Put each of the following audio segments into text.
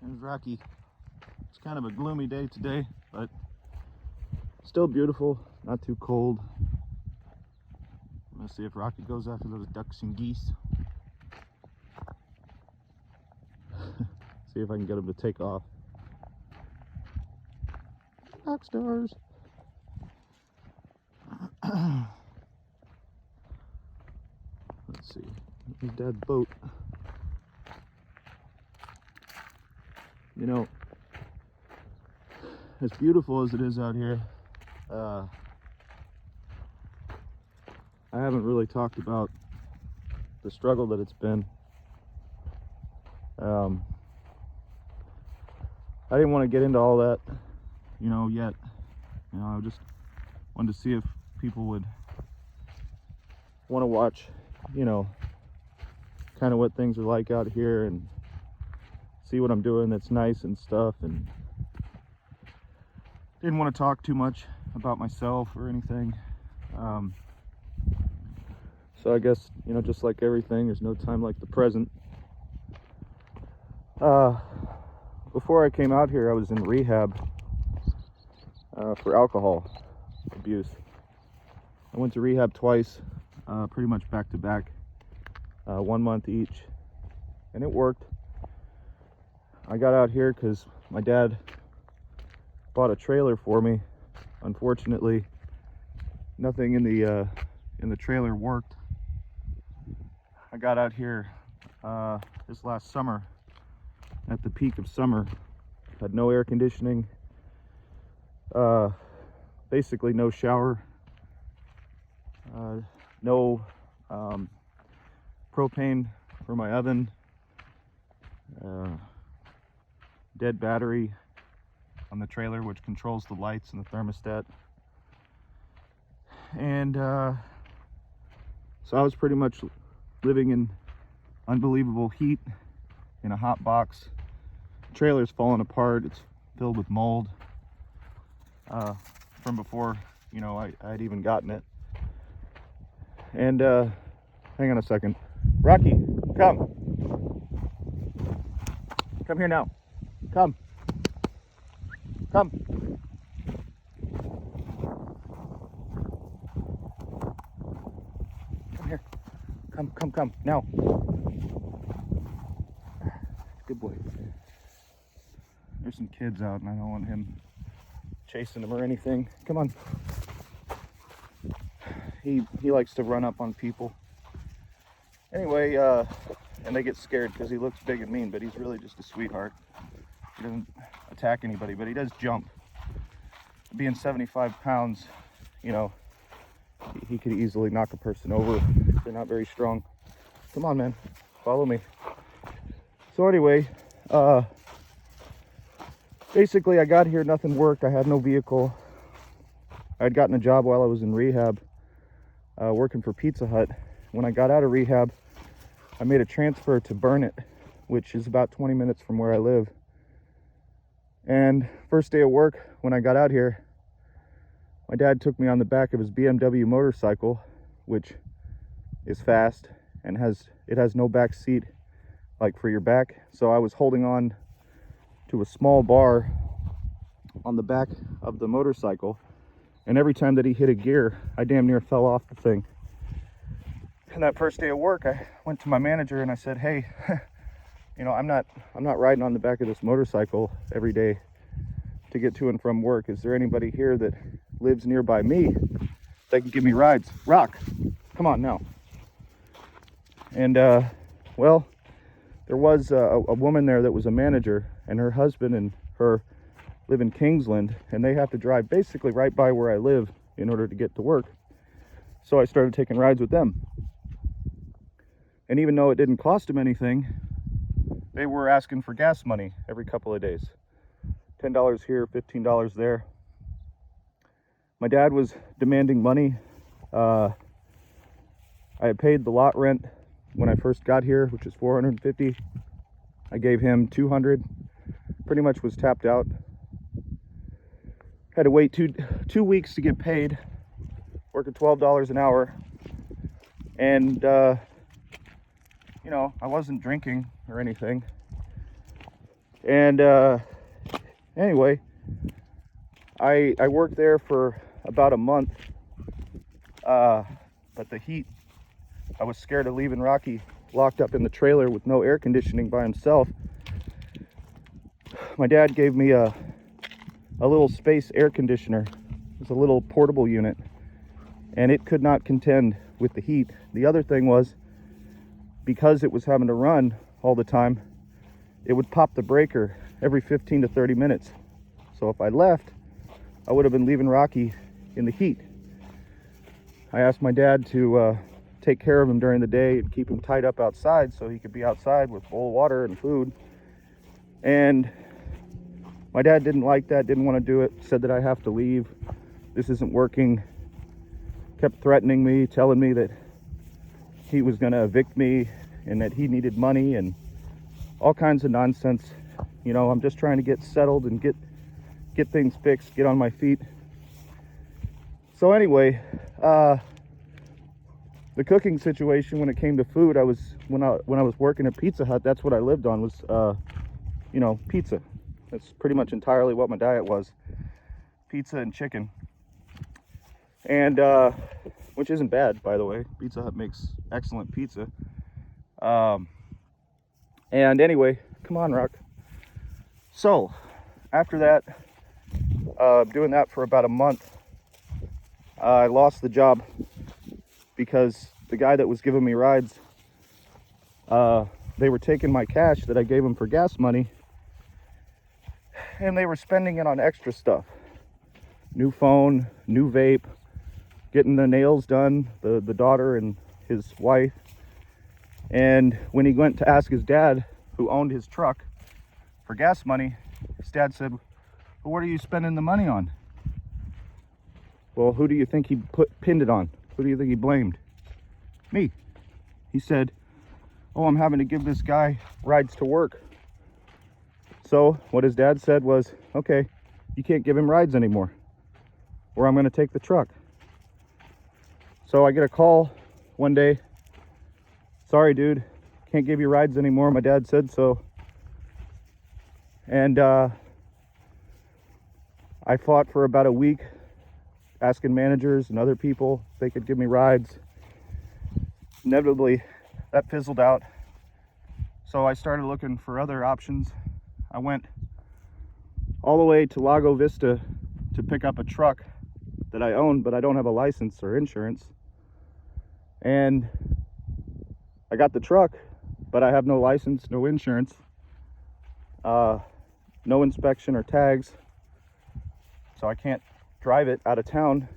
There's Rocky. It's kind of a gloomy day today, but still beautiful, not too cold. I'm gonna see if Rocky goes after those ducks and geese. See if I can get him to take off. Rock stars. Let's see. His dad's boat. You know, as beautiful as it is out here, I haven't really talked about the struggle that it's been. I didn't want to get into all that, yet. I just wanted to see if people would want to watch, kind of what things are like out here and see what I'm doing that's nice and stuff. And didn't want to talk too much about myself or anything. So I guess, just like everything, there's no time like the present. Before I came out here, I was in rehab for alcohol abuse. I went to rehab twice, pretty much back to back, 1 month each, and it worked. I got out here because my dad bought a trailer for me. Unfortunately, nothing in the trailer worked. I got out here this last summer at the peak of summer. Had no air conditioning, basically no shower, no propane for my oven, dead battery on the trailer which controls the lights and the thermostat. And so I was pretty much living in unbelievable heat in a hot box. Trailer's falling apart. It's filled with mold from before I'd even gotten it. And hang on a second. Rocky, come here now. Come here. Come now. Good boy. There's some kids out and I don't want him chasing them or anything. Come on. He likes to run up on people. Anyway, and they get scared because he looks big and mean, but he's really just a sweetheart. He doesn't attack anybody, but he does jump. Being 75 pounds, he could easily knock a person over if they're not very strong. Come on, man. Follow me. So anyway, basically I got here, nothing worked. I had no vehicle. I had gotten a job while I was in rehab, working for Pizza Hut. When I got out of rehab, I made a transfer to Burnet, which is about 20 minutes from where I live. And first day of work, when I got out here, my dad took me on the back of his BMW motorcycle, which is fast and has no back seat like for your back. So I was holding on to a small bar on the back of the motorcycle, and every time that he hit a gear, I damn near fell off the thing. And that first day of work, I went to my manager and I said, hey, I'm not riding on the back of this motorcycle every day to get to and from work. Is there anybody here that lives nearby me that can give me rides? Rock, come on now. And well, there was a woman there that was a manager, and her husband and her live in Kingsland, and they have to drive basically right by where I live in order to get to work. So I started taking rides with them. And even though it didn't cost them anything, they were asking for gas money every couple of days. $10 here, $15 there. My dad was demanding money. I had paid the lot rent when I first got here, which is $450. I gave him $200. Pretty much was tapped out. Had to wait two weeks to get paid, working $12 an hour. And I wasn't drinking or anything, And anyway, I worked there for about a month, but the heat, I was scared of leaving Rocky locked up in the trailer with no air conditioning by himself. My dad gave me a little space air conditioner. It's a little portable unit, and it could not contend with the heat. The other thing was, because it was having to run all the time, it would pop the breaker every 15 to 30 minutes. So if I left, I would have been leaving Rocky in the heat. I asked my dad to take care of him during the day and keep him tied up outside so he could be outside with bowl of water and food. And my dad didn't like that, didn't want to do it, said that I have to leave. This isn't working. Kept threatening me, telling me that he was going to evict me and that he needed money and all kinds of nonsense. You know, I'm just trying to get settled and get things fixed, get on my feet. So anyway, the cooking situation when it came to food, when I was working at Pizza Hut, that's what I lived on was you know, pizza. That's pretty much entirely what my diet was. Pizza and chicken. And which isn't bad, by the way. Pizza Hut makes excellent pizza. And anyway, come on, Rock. So after that, doing that for about a month, I lost the job because the guy that was giving me rides, they were taking my cash that I gave them for gas money, and they were spending it on extra stuff. New phone, new vape, getting the nails done, the daughter and his wife. And when he went to ask his dad, who owned his truck, for gas money, his dad said, well, what are you spending the money on? Well, who do you think he pinned it on? Who do you think he blamed? Me. He said, oh, I'm having to give this guy rides to work. So what his dad said was, okay, you can't give him rides anymore, or I'm going to take the truck. So I get a call one day. Sorry, dude, can't give you rides anymore. My dad said so. And I fought for about a week, asking managers and other people if they could give me rides. Inevitably, that fizzled out. So I started looking for other options. I went all the way to Lago Vista to pick up a truck that I own, but I don't have a license or insurance. And I got the truck, but I have no license, no insurance, no inspection or tags. So I can't drive it out of town.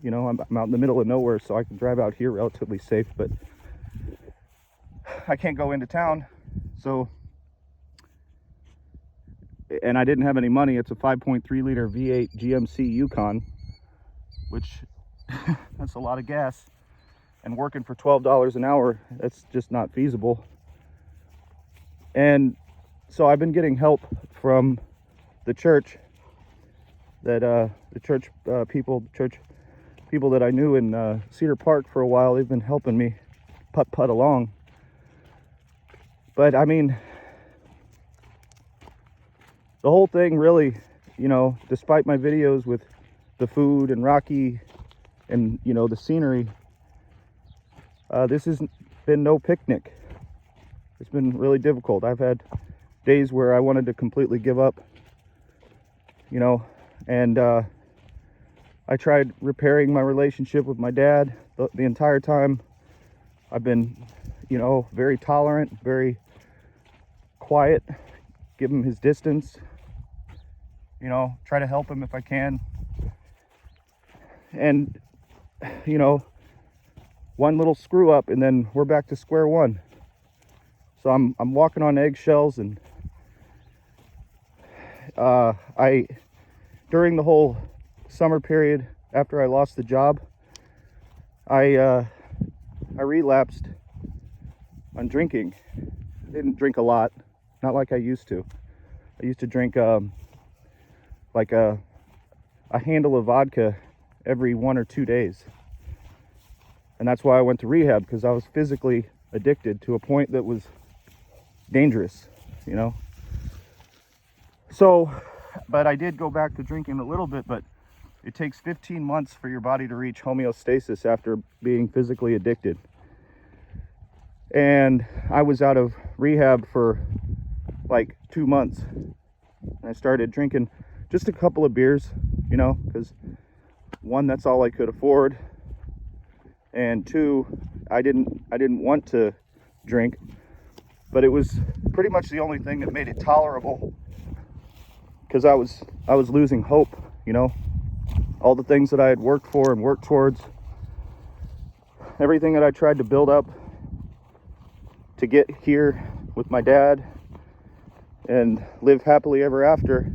You know, I'm out in the middle of nowhere, so I can drive out here relatively safe, but I can't go into town. So, and I didn't have any money. It's a 5.3 liter V8 GMC Yukon, which that's a lot of gas. And working for $12 an hour, that's just not feasible. And so I've been getting help from the church that church people that I knew in Cedar Park for a while. They've been helping me putt along. But I mean, the whole thing really, you know, despite my videos with the food and Rocky and, you know, the scenery, this has been no picnic. It's been really difficult. I've had days where I wanted to completely give up, you know, and I tried repairing my relationship with my dad the entire time. I've been, you know, very tolerant, very quiet, give him his distance, you know, try to help him if I can. And, you know, one little screw up and then we're back to square one. So I'm walking on eggshells. And during the whole summer period after I lost the job, I relapsed on drinking. I didn't drink a lot, not like I used to. I used to drink like a handle of vodka every 1 or 2 days. And that's why I went to rehab, because I was physically addicted to a point that was dangerous, you know. So, but I did go back to drinking a little bit, but it takes 15 months for your body to reach homeostasis after being physically addicted. And I was out of rehab for like 2 months. And I started drinking just a couple of beers, you know, because one, that's all I could afford. And two, I didn't want to drink, but it was pretty much the only thing that made it tolerable, because I was losing hope, you know. All the things that I had worked for and worked towards, everything that I tried to build up to get here with my dad and live happily ever after,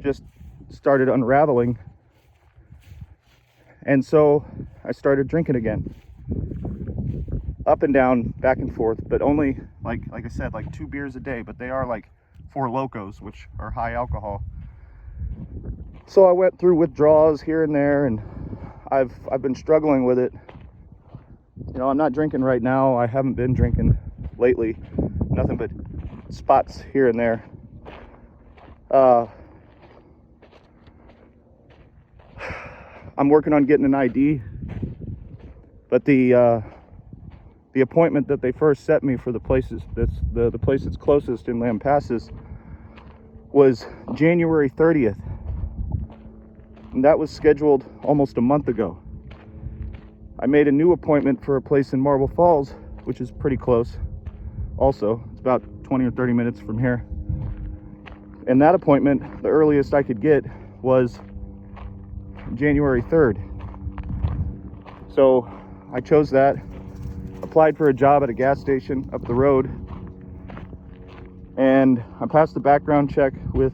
just started unraveling. And so I started drinking again, up and down, back and forth, but only like I said, like 2 beers a day, but they are like 4 Locos, which are high alcohol. So I went through withdrawals here and there, and I've been struggling with it. You know, I'm not drinking right now. I haven't been drinking lately. Nothing but spots here and there. I'm working on getting an ID, but the appointment that they first set me for the places the place that's closest in Lampasas was January 30th. And that was scheduled almost a month ago. I made a new appointment for a place in Marble Falls, which is pretty close also. It's about 20 or 30 minutes from here. And that appointment, the earliest I could get, was January 3rd. So I chose that, applied for a job at a gas station up the road, and I passed the background check with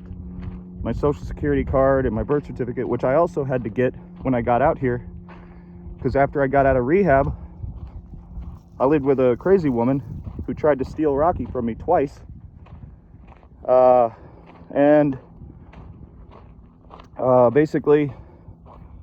my social security card and my birth certificate, which I also had to get when I got out here, because after I got out of rehab, I lived with a crazy woman who tried to steal Rocky from me twice. Basically